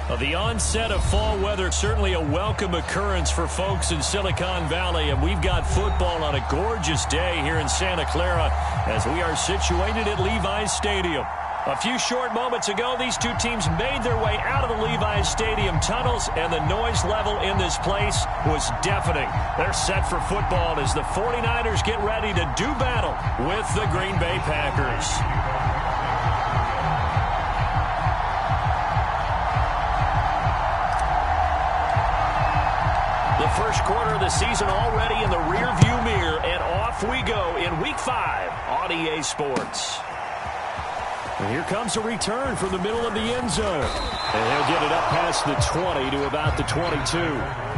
The onset of fall weather, certainly a welcome occurrence for folks in Silicon Valley, and we've got football on a gorgeous day here in Santa Clara as we are situated at Levi's Stadium. A few short moments ago, these two teams made their way out of the Levi's Stadium tunnels, and the noise level in this place was deafening. They're set for football as the 49ers get ready to do battle with the Green Bay Packers. The first quarter of the season already in the rearview mirror, and off we go in Week 5 on EA Sports. And here comes a return from the middle of the end zone. And he'll get it up past the 20 to about the 22.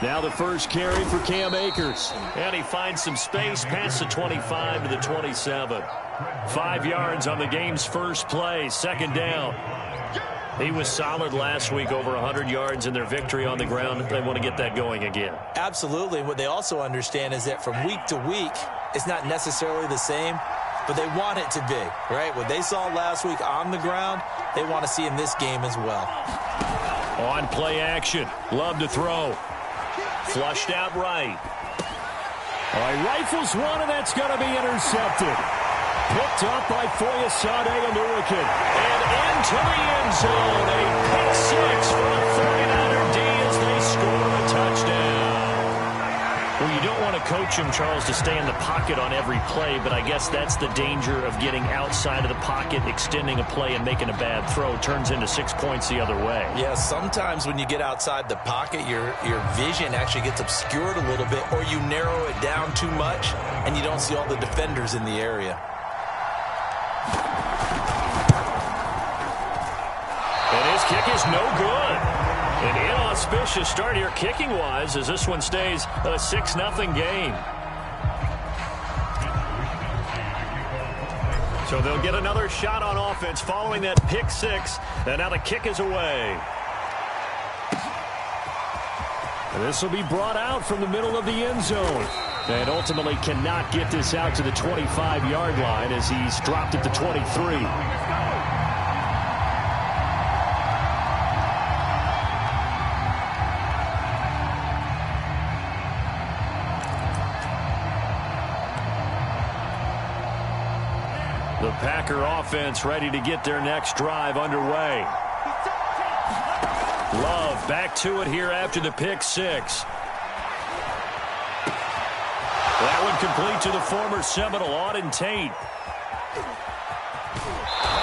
Now the first carry for Cam Akers. And he finds some space past the 25 to the 27. 5 yards on the game's first play, second down. He was solid last week, over 100 yards in their victory on the ground. They want to get that going again. Absolutely. What they also understand is that from week to week, it's not necessarily the same, but they want it to be, right? What they saw last week on the ground, they want to see in this game as well. On play action. Love to throw. Flushed out right. All right, rifles one, and that's going to be intercepted. Picked up by Foyesade Oluwakin. And into the end zone. A pick six for the 49er D as they score a touchdown. Well, you don't want to coach him, Charles, to stay in the pocket on every play, but I guess that's the danger of getting outside of the pocket, extending a play, and making a bad throw. Turns into 6 points the other way. Yeah, sometimes when you get outside the pocket, your vision actually gets obscured a little bit, or you narrow it down too much, and you don't see all the defenders in the area. And his kick is no good. An inauspicious start here kicking-wise as this one stays a 6-0 game. So they'll get another shot on offense following that pick six, and now the kick is away. And this will be brought out from the middle of the end zone. And ultimately cannot get this out to the 25-yard line as he's dropped at the 23. The Packer offense ready to get their next drive underway. Love back to it here after the pick six. That one complete to the former Seminole, Auden Tate.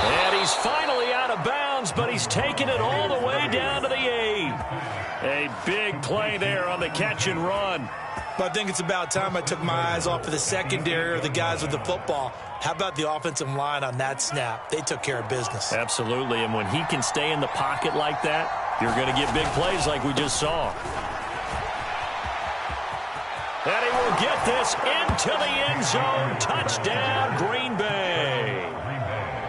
And he's finally out of bounds, but he's taken it all the way down to the 8. A big play there on the catch and run. But I think it's about time I took my eyes off of the secondary or the guys with the football. How about the offensive line on that snap? They took care of business. Absolutely, and when he can stay in the pocket like that, you're going to get big plays like we just saw. And he will get this into the end zone. Touchdown, Green Bay.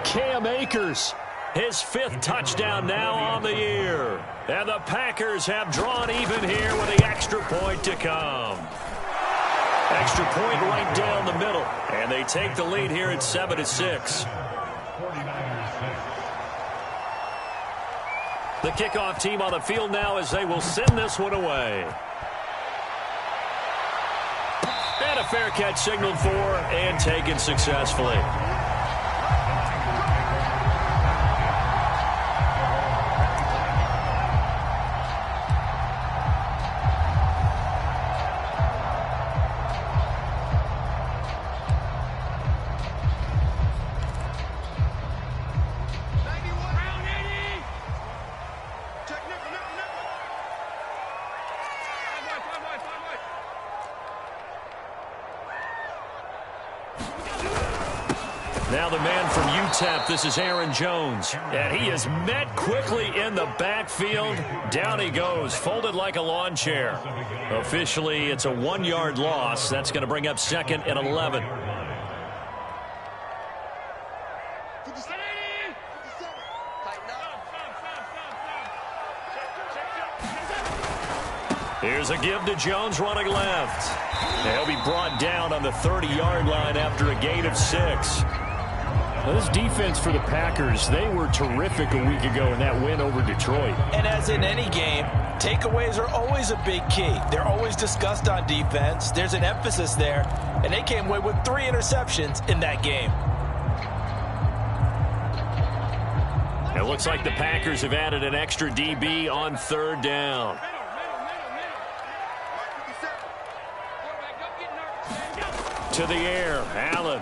Cam Akers, his 5th touchdown now on the year. And the Packers have drawn even here with the extra point to come. Extra point right down the middle. And they take the lead here at 7-6. The kickoff team on the field now as they will send this one away. And a fair catch signaled for and taken successfully. Now the man from UTEP, this is Aaron Jones. And he is met quickly in the backfield. Down he goes, folded like a lawn chair. Officially, it's a 1-yard loss. That's going to bring up 2nd and 11. Here's a give to Jones running left. He'll be brought down on the 30-yard line after a gain of 6. Well, this defense for the Packers, they were terrific a week ago in that win over Detroit. And as in any game, takeaways are always a big key. They're always discussed on defense. There's an emphasis there, and they came away with 3 interceptions in that game. It looks like the Packers have added an extra DB on 3rd down. To the air, Allen.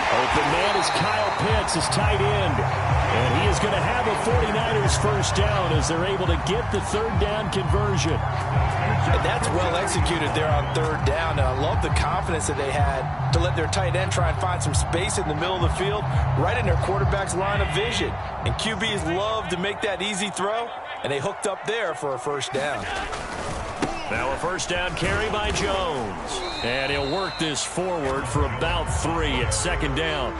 Open man is Kyle Pitts, his tight end. And he is going to have a 49ers first down as they're able to get the 3rd down conversion. And that's well executed there on 3rd down. And I love the confidence that they had to let their tight end try and find some space in the middle of the field, right in their quarterback's line of vision. And QBs love to make that easy throw, and they hooked up there for a first down. Now a first down carry by Jones. And he'll work this forward for about 3 at 2nd down.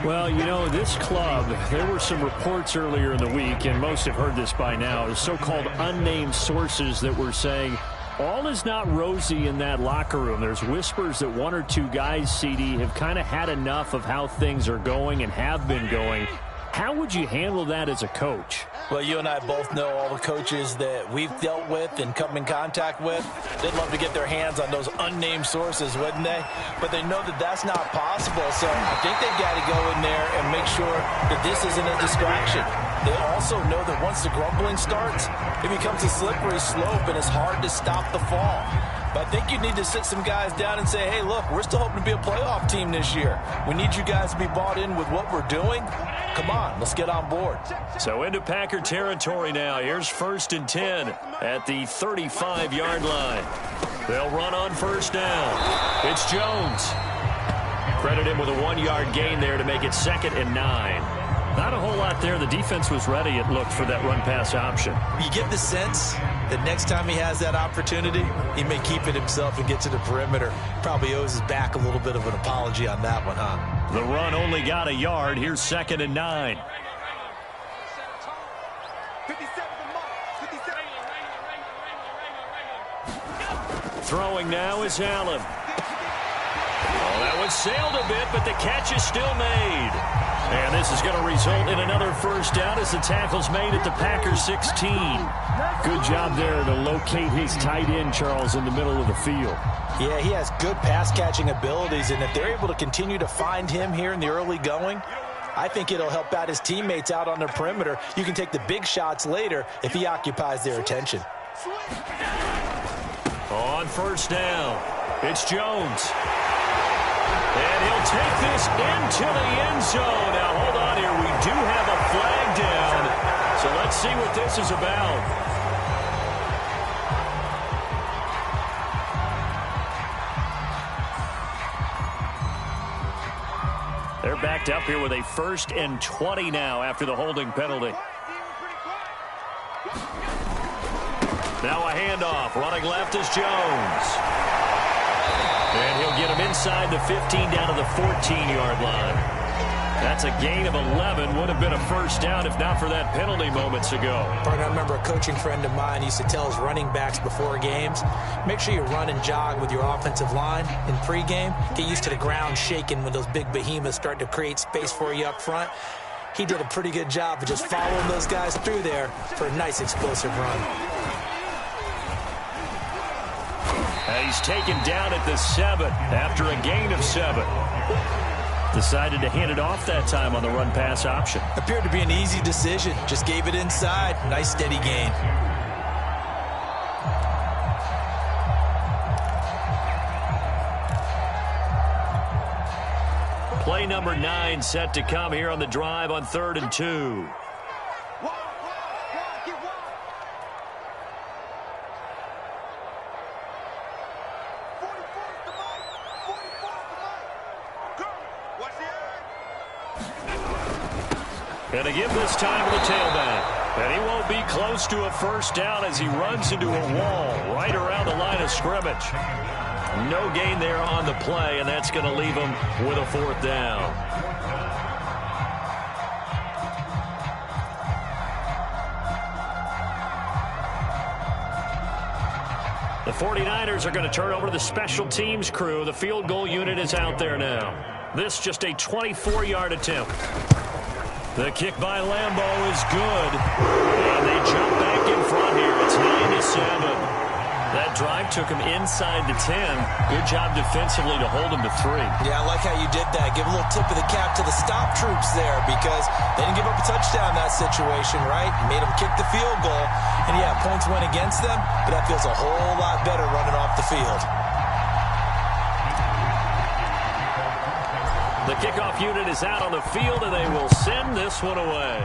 Well, you know, this club, there were some reports earlier in the week, and most have heard this by now, the so-called unnamed sources that were saying all is not rosy in that locker room. There's whispers that 1 or 2 guys, CD, have kind of had enough of how things are going and have been going. How would you handle that as a coach? Well, you and I both know all the coaches that we've dealt with and come in contact with. They'd love to get their hands on those unnamed sources, wouldn't they? But they know that that's not possible, so I think they've got to go in there and make sure that this isn't a distraction. They also know that once the grumbling starts, it becomes a slippery slope and it's hard to stop the fall. But I think you need to sit some guys down and say, hey, look, we're still hoping to be a playoff team this year. We need you guys to be bought in with what we're doing. Come on, let's get on board. So into Packer territory now. Here's 1st and 10 at the 35-yard line. They'll run on 1st down. It's Jones. Credit him with a 1-yard gain there to make it 2nd and 9. Not a whole lot there. The defense was ready, it looked, for that run-pass option. You get the sense that next time he has that opportunity, he may keep it himself and get to the perimeter. Probably owes his back a little bit of an apology on that one, huh? The run only got a yard. Here's 2nd and 9. Throwing now is Allen. Oh, that one sailed a bit, but the catch is still made. And this is going to result in another first down as the tackle's made at the Packers 16. Good job there to locate his tight end, Charles, in the middle of the field. Yeah, he has good pass-catching abilities, and if they're able to continue to find him here in the early going, I think it'll help out his teammates out on the perimeter. You can take the big shots later if he occupies their attention. On 1st down, it's Jones. And he'll take this into the end zone. Now, hold on here. We do have a flag down. So let's see what this is about. They're backed up here with a 1st and 20 now after the holding penalty. Now a handoff. Running left is Jones. And he'll get him inside the 15 down to the 14-yard line. That's a gain of 11. Would have been a first down if not for that penalty moments ago. Partner, I remember a coaching friend of mine used to tell his running backs before games, make sure you run and jog with your offensive line in pregame. Get used to the ground shaking when those big behemoths start to create space for you up front. He did a pretty good job of just following those guys through there for a nice explosive run. He's taken down at the 7 after a gain of 7. Decided to hand it off that time on the run-pass option. Appeared to be an easy decision. Just gave it inside. Nice steady gain. Play number 9 set to come here on the drive on 3rd and 2. And to give this time to the tailback. And he won't be close to a first down as he runs into a wall right around the line of scrimmage. No gain there on the play, and that's going to leave him with a fourth down. The 49ers are going to turn over to the special teams crew. The field goal unit is out there now. This just a 24-yard attempt. The kick by Lambeau is good. And they jump back in front here. It's 9-7. That drive took him inside the 10. Good job defensively to hold him to 3. Yeah, I like how you did that. Give a little tip of the cap to the stop troops there because they didn't give up a touchdown in that situation, right? Made them kick the field goal. And, yeah, points went against them, but that feels a whole lot better running off the field. The kickoff unit is out on the field, and they will send this one away.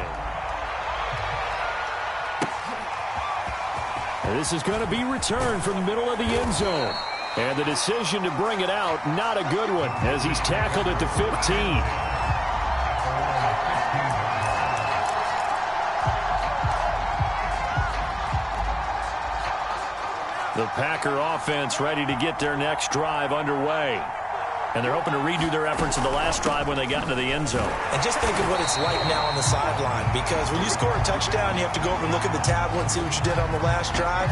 This is going to be returned from the middle of the end zone. And the decision to bring it out, not a good one, as he's tackled at the 15. The Packer offense ready to get their next drive underway. And they're hoping to redo their efforts in the last drive when they got into the end zone. And just think of what it's like now on the sideline, because when you score a touchdown, you have to go over and look at the tablet and see what you did on the last drive.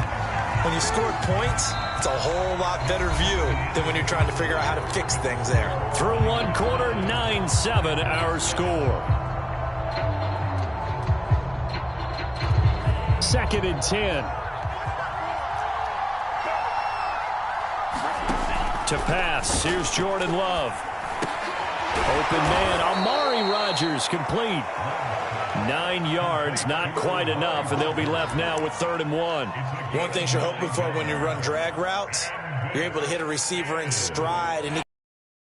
When you scored points, it's a whole lot better view than when you're trying to figure out how to fix things there. Through one quarter, 9-7 our score. 2nd and 10. To pass, here's Jordan Love. Open man, Amari Rodgers complete. 9 yards, not quite enough, and they'll be left now with 3rd and 1. One thing you're hoping for when you run drag routes, you're able to hit a receiver in stride and a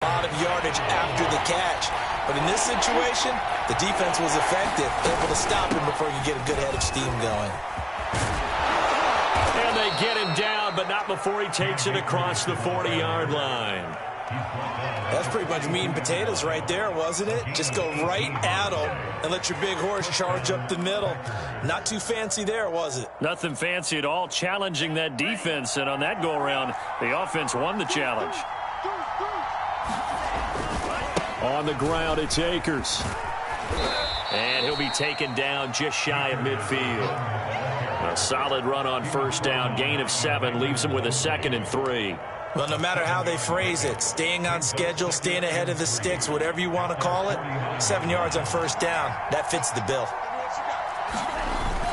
lot of yardage after the catch. But in this situation, the defense was effective, able to stop him before you get a good head of steam going. And they get him down, but not before he takes it across the 40-yard line. That's pretty much meat and potatoes right there, wasn't it? Just go right at him and let your big horse charge up the middle. Not too fancy there, was it? Nothing fancy at all, challenging that defense. And on that go-around, the offense won the challenge. On the ground, it's Akers. And he'll be taken down just shy of midfield. A solid run on first down, gain of 7, leaves him with a 2nd and 3. Well, no matter how they phrase it, staying on schedule, staying ahead of the sticks, whatever you want to call it, 7 yards on first down, that fits the bill.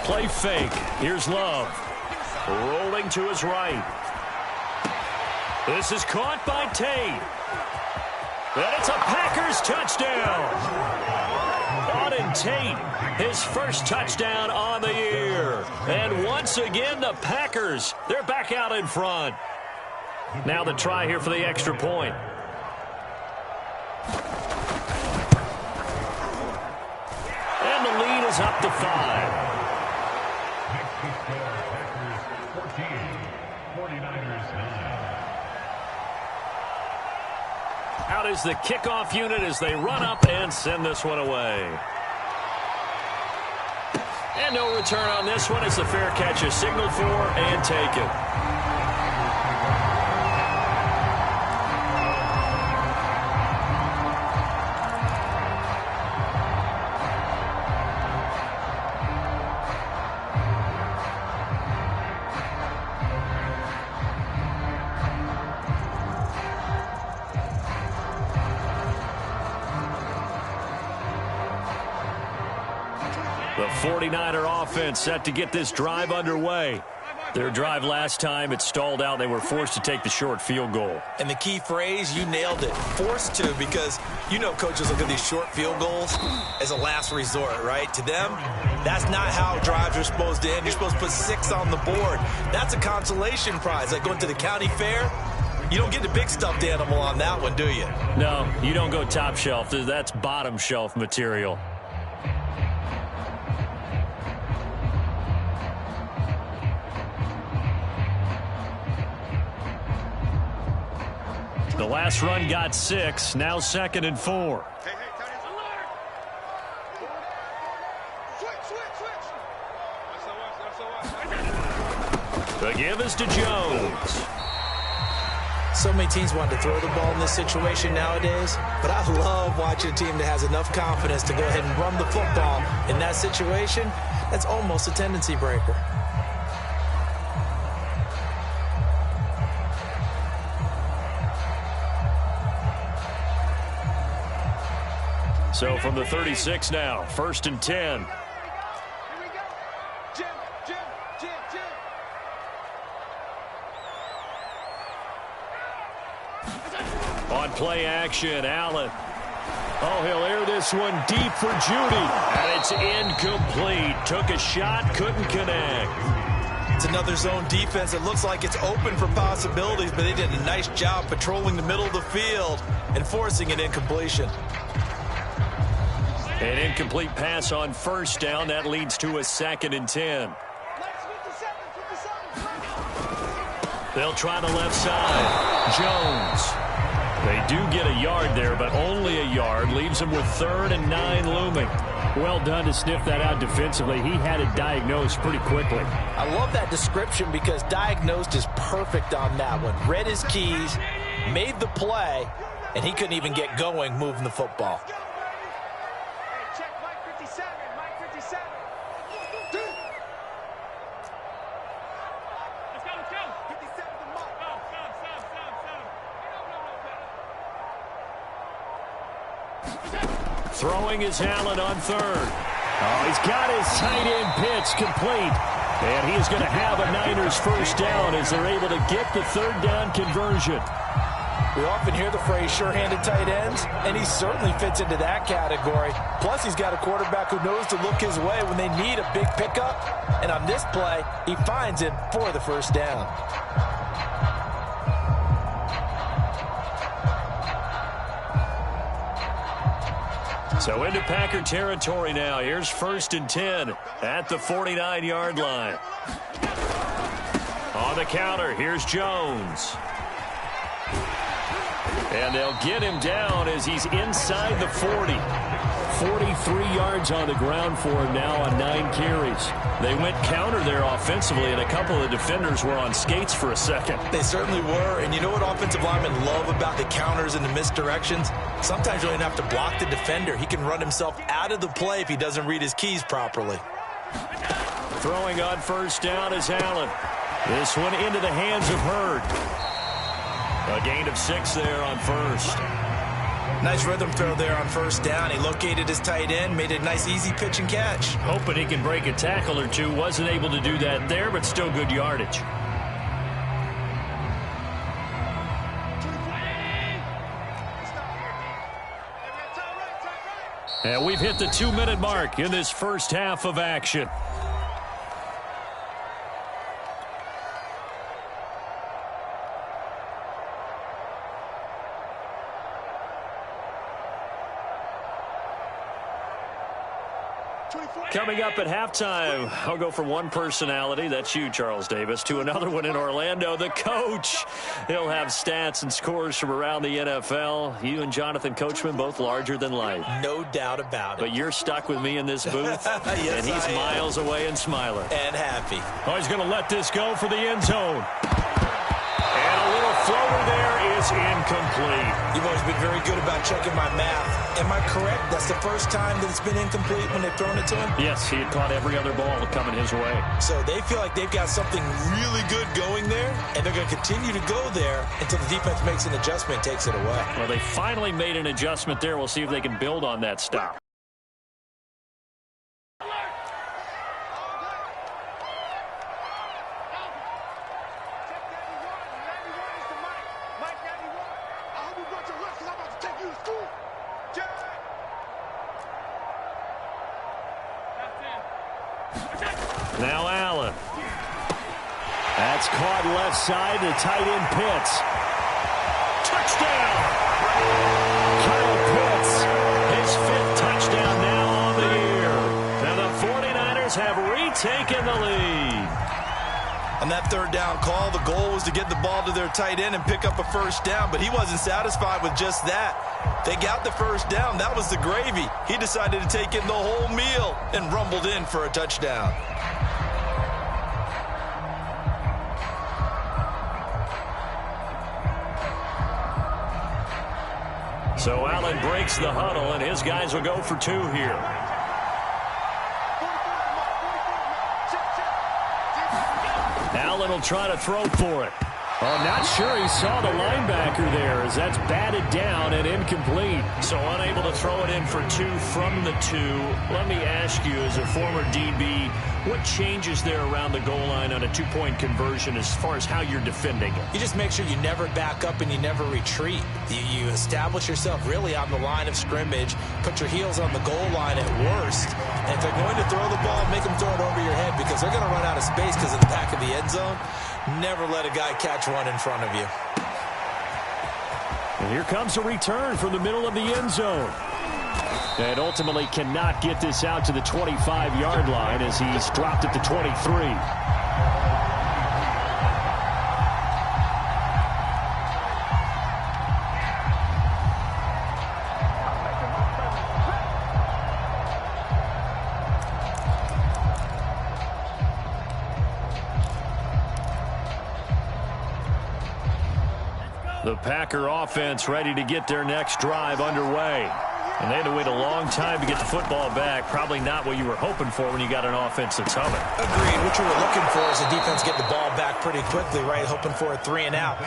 Play fake. Here's Love. Rolling to his right. This is caught by Tate. And it's a Packers touchdown. Auden Tate, his first touchdown on the year. And once again, the Packers, they're back out in front. Now the try here for the extra point. And the lead is up to 5. Out is the kickoff unit as they run up and send this one away. And no return on this one as the fair catch is signaled for and taken. The 49er offense set to get this drive underway. Their drive last time, it stalled out. They were forced to take the short field goal. And the key phrase, you nailed it, forced to, because you know coaches look at these short field goals as a last resort, right? To them, that's not how drives are supposed to end. You're supposed to put 6 on the board. That's a consolation prize. Like going to the county fair, you don't get the big stuffed animal on that one, do you? No, you don't go top shelf. That's bottom shelf material. The last run got 6, now 2nd and 4. The give is to Jones. So many teams want to throw the ball in this situation nowadays, but I love watching a team that has enough confidence to go ahead and run the football in that situation. That's almost a tendency breaker. So from the 36 now, 1st and 10. On play action, Allen. Oh, he'll air this one deep for Judy. And it's incomplete. Took a shot, couldn't connect. It's another zone defense. It looks like it's open for possibilities, but they did a nice job patrolling the middle of the field and forcing an incompletion. An incomplete pass on 1st down. That leads to a 2nd and 10. They'll try the left side. Jones. They do get a yard there, but only a yard. Leaves them with 3rd and 9 looming. Well done to sniff that out defensively. He had it diagnosed pretty quickly. I love that description because diagnosed is perfect on that one. Read his keys, made the play, and he couldn't even get going moving the football. Throwing is Allen on 3rd. Oh, he's got his tight end pitch complete. And he's going to have a Niners 1st down as they're able to get the 3rd down conversion. We often hear the phrase sure-handed tight ends, and he certainly fits into that category. Plus, he's got a quarterback who knows to look his way when they need a big pickup. And on this play, he finds it for the 1st down. So into Packer territory now. Here's 1st and 10 at the 49-yard line. On the counter, here's Jones. And they'll get him down as he's inside the 40. 43 yards on the ground for him now on 9 carries. They went counter there offensively, and a couple of defenders were on skates for a second. They certainly were, and you know what offensive linemen love about the counters and the misdirections? Sometimes you don't have to block the defender. He can run himself out of the play if he doesn't read his keys properly. Throwing on 1st down is Allen. This one into the hands of Hurd. A gain of 6 there on 1st. Nice rhythm throw there on 1st down. He located his tight end, made a nice easy pitch and catch. Hoping he can break a tackle or two. Wasn't able to do that there, but still good yardage. And we've hit the 2-minute mark in this 1st half of action. Coming up at halftime, I'll go from one personality, that's you, Charles Davis, to another one in Orlando, the coach. He'll have stats and scores from around the NFL. You and Jonathan Coachman, both larger than life. No doubt about it. But you're stuck with me in this booth, yes, and he's miles away and smiling. And happy. Oh, he's going to let this go for the end zone. And a little floater there is incomplete. You've always been very good about checking my math. Am I correct? That's the first time that it's been incomplete when they've thrown it to him? Yes, he had caught every other ball coming his way. So they feel like they've got something really good going there, and they're going to continue to go there until the defense makes an adjustment and takes it away. Well, they finally made an adjustment there. We'll see if they can build on that stop. Now Allen. That's caught left side to tight end Pitts. Touchdown! Kyle Pitts, his 5th touchdown now on the year. And the 49ers have retaken the lead. On that 3rd down call, the goal was to get the ball to their tight end and pick up a 1st down, but he wasn't satisfied with just that. They got the 1st down. That was the gravy. He decided to take in the whole meal and rumbled in for a touchdown. So Allen breaks the huddle, and his guys will go for 2 here. Allen will try to throw for it. Oh, not sure he saw the linebacker there as that's batted down and incomplete. So unable to throw it in for 2 from the 2. Let me ask you, as a former DB, what changes there around the goal line on a 2-point conversion as far as how you're defending it? You just make sure you never back up and you never retreat. You establish yourself really on the line of scrimmage, put your heels on the goal line at worst, and if they're going to throw the ball, make them throw it over your head because they're going to run out of space because of the back of the end zone. Never let a guy catch one in front of you. And here comes a return from the middle of the end zone. And ultimately cannot get this out to the 25-yard line as he's dropped at the 23. The Packer offense ready to get their next drive underway. And they had to wait a long time to get the football back. Probably not what you were hoping for when you got an offense that's humming. Agreed. What you were looking for is the defense get the ball back pretty quickly, right? Hoping for a 3 and out.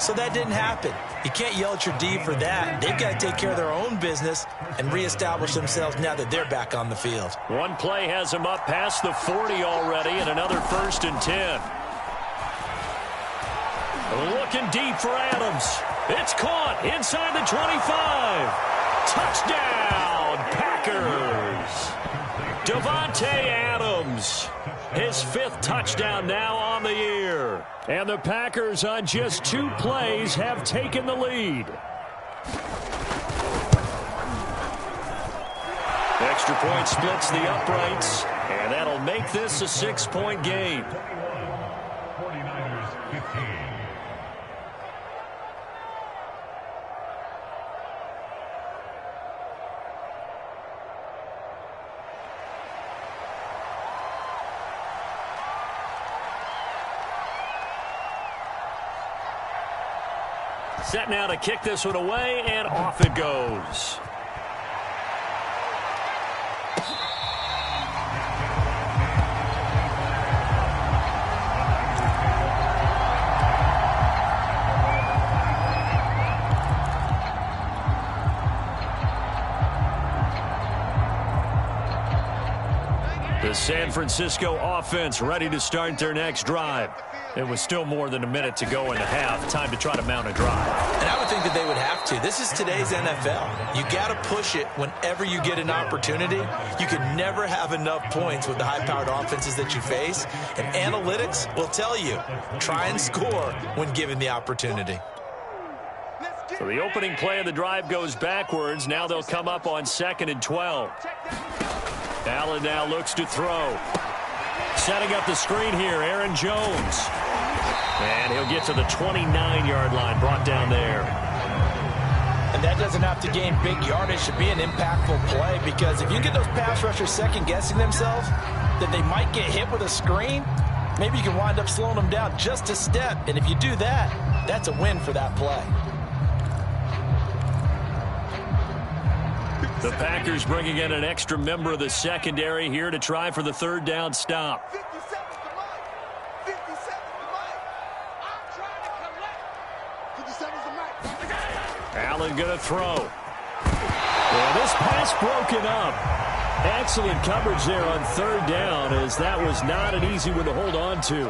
So that didn't happen. You can't yell at your D for that. They've got to take care of their own business and reestablish themselves now that they're back on the field. One play has them up past the 40 already, and another 1st and 10. Looking deep for Adams. It's caught inside the 25. Touchdown, Packers. Davante Adams, his 5th touchdown now on the year. And the Packers on just 2 plays have taken the lead. Extra point splits the uprights, and that'll make this a 6-point game. 49ers 15. Set now to kick this one away, and off it goes. The San Francisco offense ready to start their next drive. It was still more than a minute to go in the half. Time to try to mount a drive. And I would think that they would have to. This is today's NFL. You got to push it whenever you get an opportunity. You can never have enough points with the high-powered offenses that you face. And analytics will tell you, try and score when given the opportunity. So the opening play of the drive goes backwards. Now they'll come up on 2nd and 12. Allen now looks to throw. Setting up the screen here, Aaron Jones. And he'll get to the 29-yard line, brought down there. And that doesn't have to gain big yardage to be an impactful play, because if you get those pass rushers second-guessing themselves that they might get hit with a screen, maybe you can wind up slowing them down just a step. And if you do that, that's a win for that play. The Packers bringing in an extra member of the secondary here to try for the 3rd down stop. 50 seconds to Mike. 50 seconds to Mike. I'm trying to collect. 50 seconds to Mike. Allen going to throw. Well, this pass broken up. Excellent coverage there on 3rd down, as that was not an easy one to hold on to.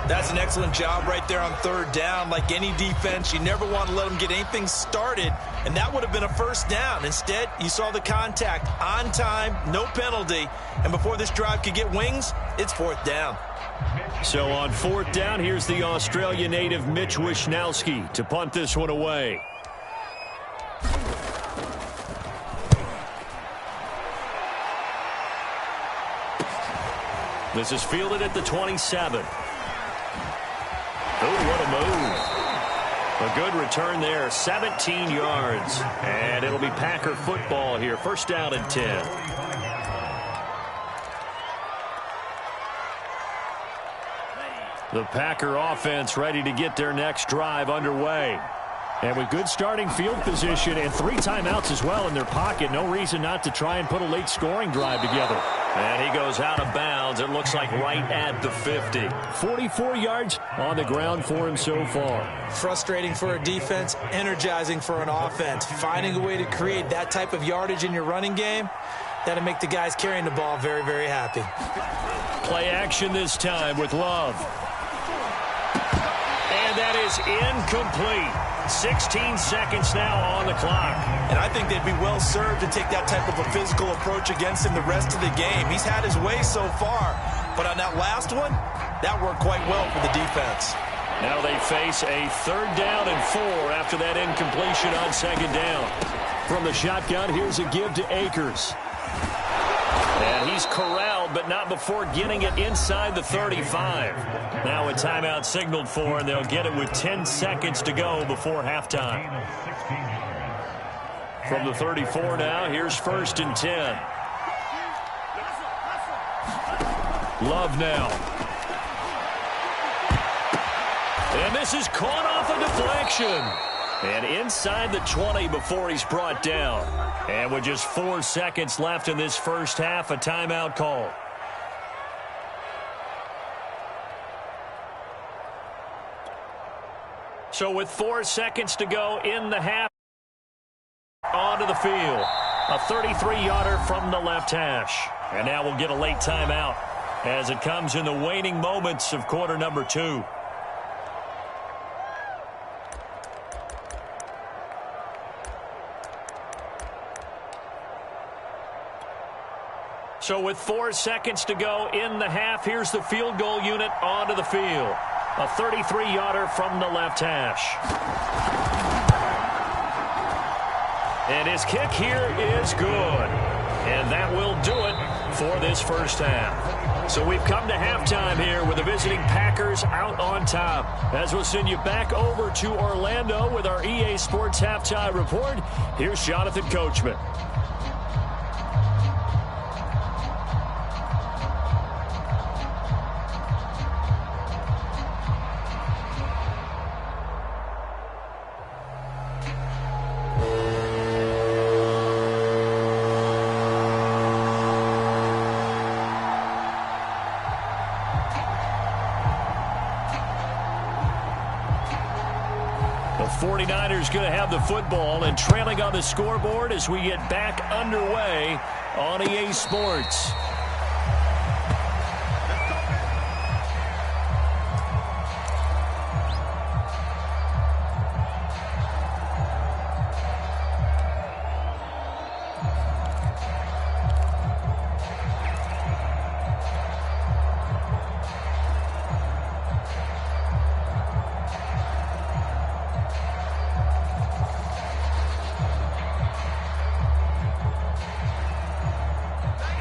That's an excellent job right there on 3rd down. Like any defense, you never want to let them get anything started, and that would have been a 1st down. Instead, you saw the contact on time, no penalty, and before this drive could get wings, it's 4th down. So on 4th down, here's the Australia native Mitch Wishnowski to punt this one away. This is fielded at the 27. Oh, what a move. A good return there, 17 yards. And it'll be Packer football here, 1st down and 10. The Packer offense ready to get their next drive underway. And with good starting field position and 3 timeouts as well in their pocket, no reason not to try and put a late scoring drive together. And he goes out of bounds. It looks like right at the 50. 44 yards on the ground for him so far. Frustrating for a defense, energizing for an offense. Finding a way to create that type of yardage in your running game, that'll make the guys carrying the ball very, very happy. Play action this time with Love. And that is incomplete. 16 seconds now on the clock. And I think they'd be well served to take that type of a physical approach against him the rest of the game. He's had his way so far, but on that last one, that worked quite well for the defense. Now they face a 3rd down and 4 after that incompletion on 2nd down. From the shotgun, here's a give to Akers. And he's corralled, but not before getting it inside the 35. Now a timeout signaled for, and they'll get it with 10 seconds to go before halftime. From the 34 now, here's 1st and 10. Love now. And this is caught off a deflection. And inside the 20 before he's brought down. And with just 4 seconds left in this first half, a timeout call. So with 4 seconds to go in the half, onto the field. A 33-yarder from the left hash. And now we'll get a late timeout as it comes in the waning moments of quarter number 2. So with 4 seconds to go in the half, here's the field goal unit onto the field. A 33-yarder from the left hash. And his kick here is good. And that will do it for this first half. So we've come to halftime here with the visiting Packers out on top. As we'll send you back over to Orlando with our EA Sports Halftime Report, here's Jonathan Coachman. The 49ers going to have the football and trailing on the scoreboard as we get back underway on EA Sports.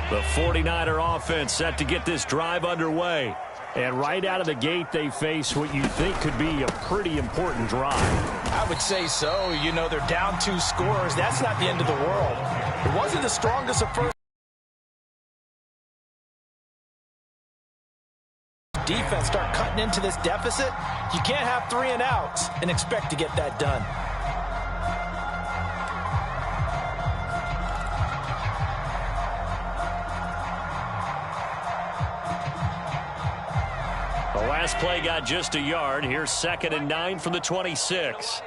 The 49er offense set to get this drive underway. And right out of the gate, they face what you think could be a pretty important drive. I would say so. You know, they're down 2 scores. That's not the end of the world. It wasn't the strongest of first. Defense start cutting into this deficit. You can't have 3 and outs and expect to get that done. The last play got just a yard. Here's 2nd and 9 from the 26.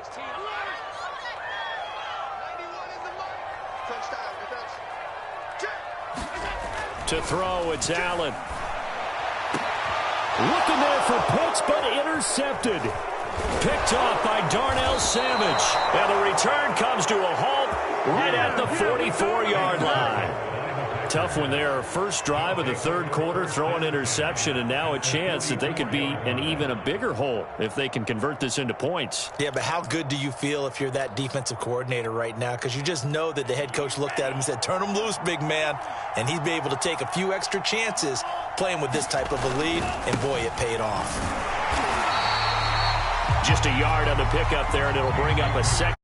To throw, it's Allen. Looking there for Pitts, but intercepted. Picked off by Darnell Savage. And the return comes to a halt right at the 44-yard line. Tough one there. First drive of the 3rd quarter, throw an interception, and now a chance that they could be in even a bigger hole if they can convert this into points. Yeah, but how good do you feel if you're that defensive coordinator right now? Because you just know that the head coach looked at him and said, turn him loose, big man. And he'd be able to take a few extra chances playing with this type of a lead, and boy, it paid off. Just a yard on the pickup there, and it'll bring up a second.